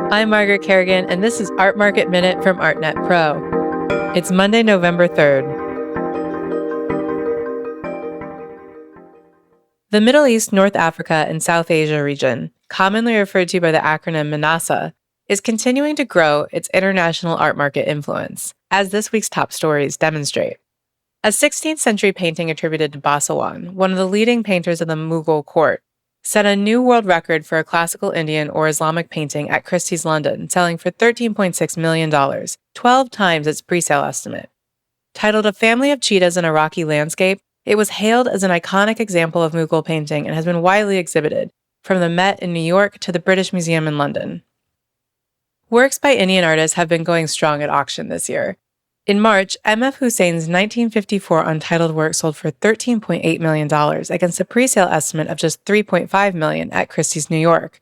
I'm Margaret Kerrigan, and this is Art Market Minute from ArtNet Pro. It's Monday, November 3rd. The Middle East, North Africa, and South Asia region, commonly referred to by the acronym MENASA, is continuing to grow its international art market influence, as this week's top stories demonstrate. A 16th century painting attributed to Basawan, one of the leading painters of the Mughal court, set a new world record for a classical Indian or Islamic painting at Christie's London, selling for $13.6 million, 12 times its pre-sale estimate. Titled A Family of Cheetahs in a Rocky Landscape, it was hailed as an iconic example of Mughal painting and has been widely exhibited, from the Met in New York to the British Museum in London. Works by Indian artists have been going strong at auction this year. In March, M.F. Hussein's 1954 untitled work sold for $13.8 million against a pre-sale estimate of just $3.5 million at Christie's New York.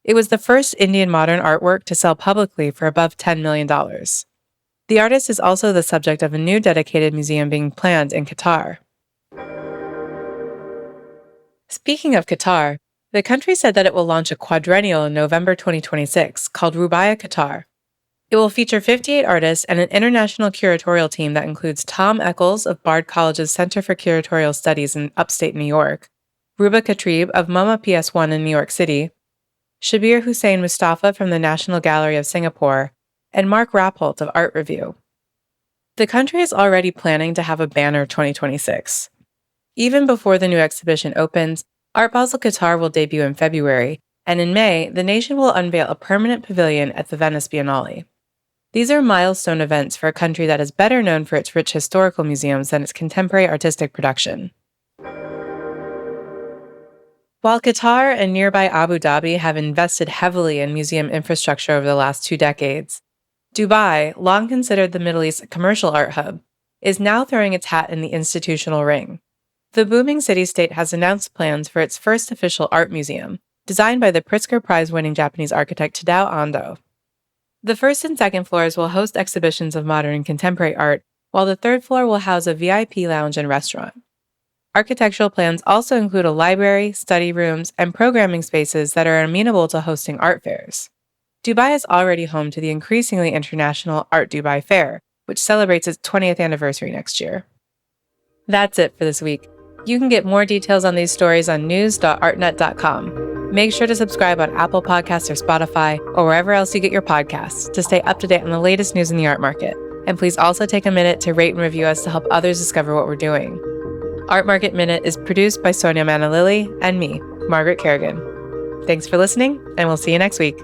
It was the first Indian modern artwork to sell publicly for above $10 million. The artist is also the subject of a new dedicated museum being planned in Qatar. Speaking of Qatar, the country said that it will launch a quadrennial in November 2026 called Rubaiyat Qatar. It will feature 58 artists and an international curatorial team that includes Tom Eccles of Bard College's Center for Curatorial Studies in upstate New York, Ruba Khatib of MoMA PS1 in New York City, Shabir Hussain Mustafa from the National Gallery of Singapore, and Mark Rappolt of Art Review. The country is already planning to have a banner 2026. Even before the new exhibition opens, Art Basel Qatar will debut in February, and in May, the nation will unveil a permanent pavilion at the Venice Biennale. These are milestone events for a country that is better known for its rich historical museums than its contemporary artistic production. While Qatar and nearby Abu Dhabi have invested heavily in museum infrastructure over the last 2 decades, Dubai, long considered the Middle East's commercial art hub, is now throwing its hat in the institutional ring. The booming city-state has announced plans for its first official art museum, designed by the Pritzker Prize-winning Japanese architect Tadao Ando. The first and second floors will host exhibitions of modern and contemporary art, while the third floor will house a VIP lounge and restaurant. Architectural plans also include a library, study rooms, and programming spaces that are amenable to hosting art fairs. Dubai is already home to the increasingly international Art Dubai Fair, which celebrates its 20th anniversary next year. That's it for this week. You can get more details on these stories on news.artnet.com. Make sure to subscribe on Apple Podcasts or Spotify or wherever else you get your podcasts to stay up to date on the latest news in the art market. And please also take a minute to rate and review us to help others discover what we're doing. Art Market Minute is produced by Sonia Manalili and me, Margaret Kerrigan. Thanks for listening, and we'll see you next week.